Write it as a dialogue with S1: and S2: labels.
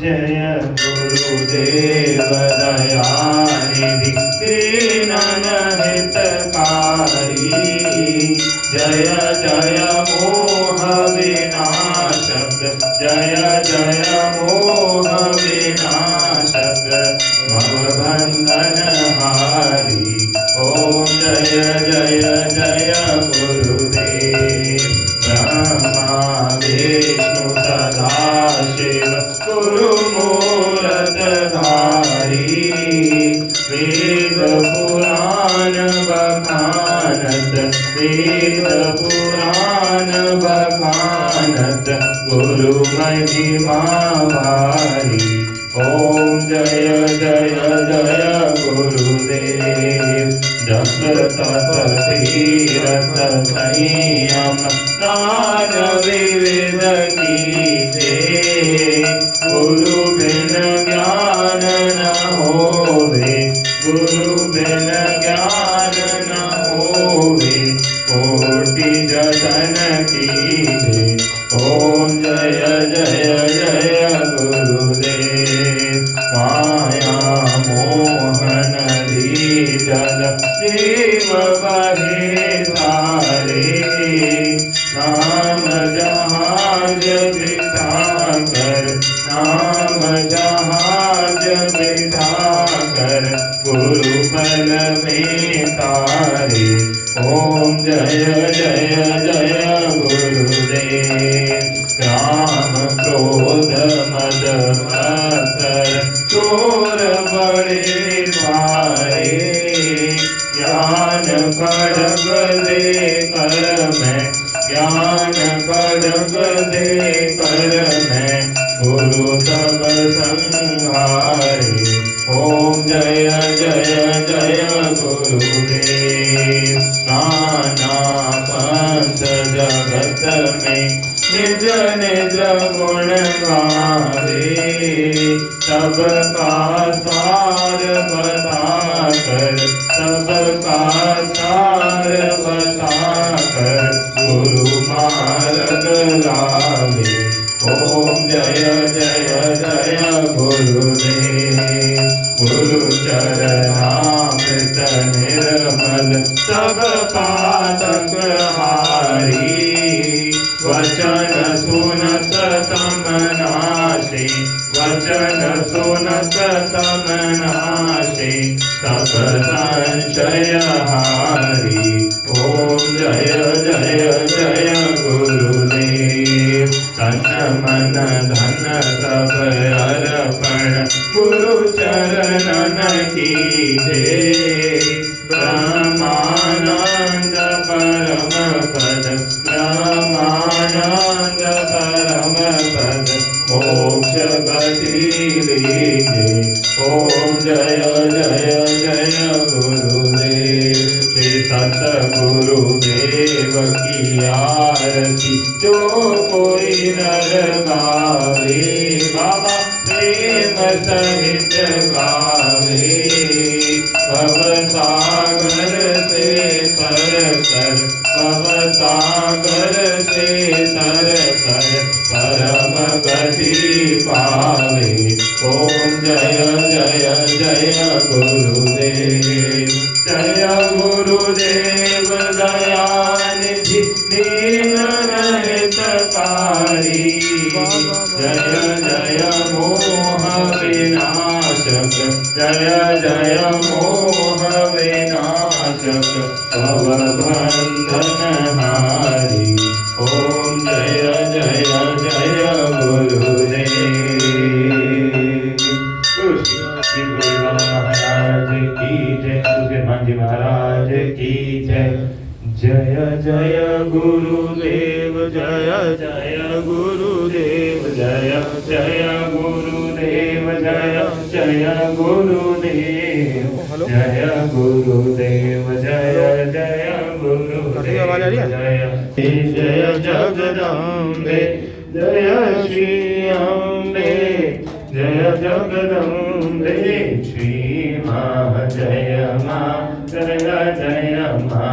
S1: जय गुरुदेव दयानिधि दीनन हितकारी जय जय मोह विनाशक जय जय मोह विनाशक भवबंधन हारी ओम जय जय जय गुरुदेव ब्रह्मा विष्णु सदाशिव गुरु मूरत धारी वेद पुराण बखानत वेद पुराण बखानत गुरु महिमा भारी ओम जय जय जय गुरुदेव जप तप तीरथ संयम दान विविध कीजे गुरु बिन ज्ञान न होवे गुरु बिन ज्ञान न होवे कोटि जतन कीजे ओम जय जय जय गुरुदेव माया मोहन जल जीव बहे सारे नाम जहाज बिठा कर नाम जहाज बिठा कर गुरु बल में तारे ओम जय जय जय गुरुदेव काम क्रोध मद मत्सर चोर बड़े मारे ज्ञान खड्ग दे कर मैं ज्ञान खड्ग दे कर मैं गुरु सब संहारे ओम जय जय जय गुरुदेव नाना पंथ जगत में निज निज गुण गावे सबका सार बता कर सबका सार बता कर गुरु मार्ग लावे ओम जय जय जय गुरुदेव गुरु चरणामृत निर्मल सब पातक हारी वचन सुनत तम नाशे वचन सुनत तम नाशे सब संशय हारी ओम जय जय जय गुरुदेव तन मन धन सब अर्पण गुरु चरणन कीजे ब्रह्मानंद परम पद ब्रह्मानंद परम पद मोक्ष गति लीजे ओम जय जय जय गुरुदेव श्री सतगुरुदेव की आरती जो कोई नर गावे बाबा प्रेम सहित गावे भव सागर से तर कर भव सागर से तर कर परम गति पावे ओम जय जय जय गुरुदेव जय गुरुदेव दयानिधि दीनन हितकारी जय जय मोह विनाशक जय जय मोह विनाशक भवबंधन हारी ओम जय जय जय गुरुदेव श्री महाराज की जय हनुमान जी महाराज की जय जय जय गुरुदेव जय जय गुरुदेव जय जय गुरुदेव जय जय गुरुदेव जय गुरुदेव जय जय गुरुदेव जय जय जगदम्बे जय श्री अम्बे जय जगदम्बे श्री माँ जय माँ जय जय माँ।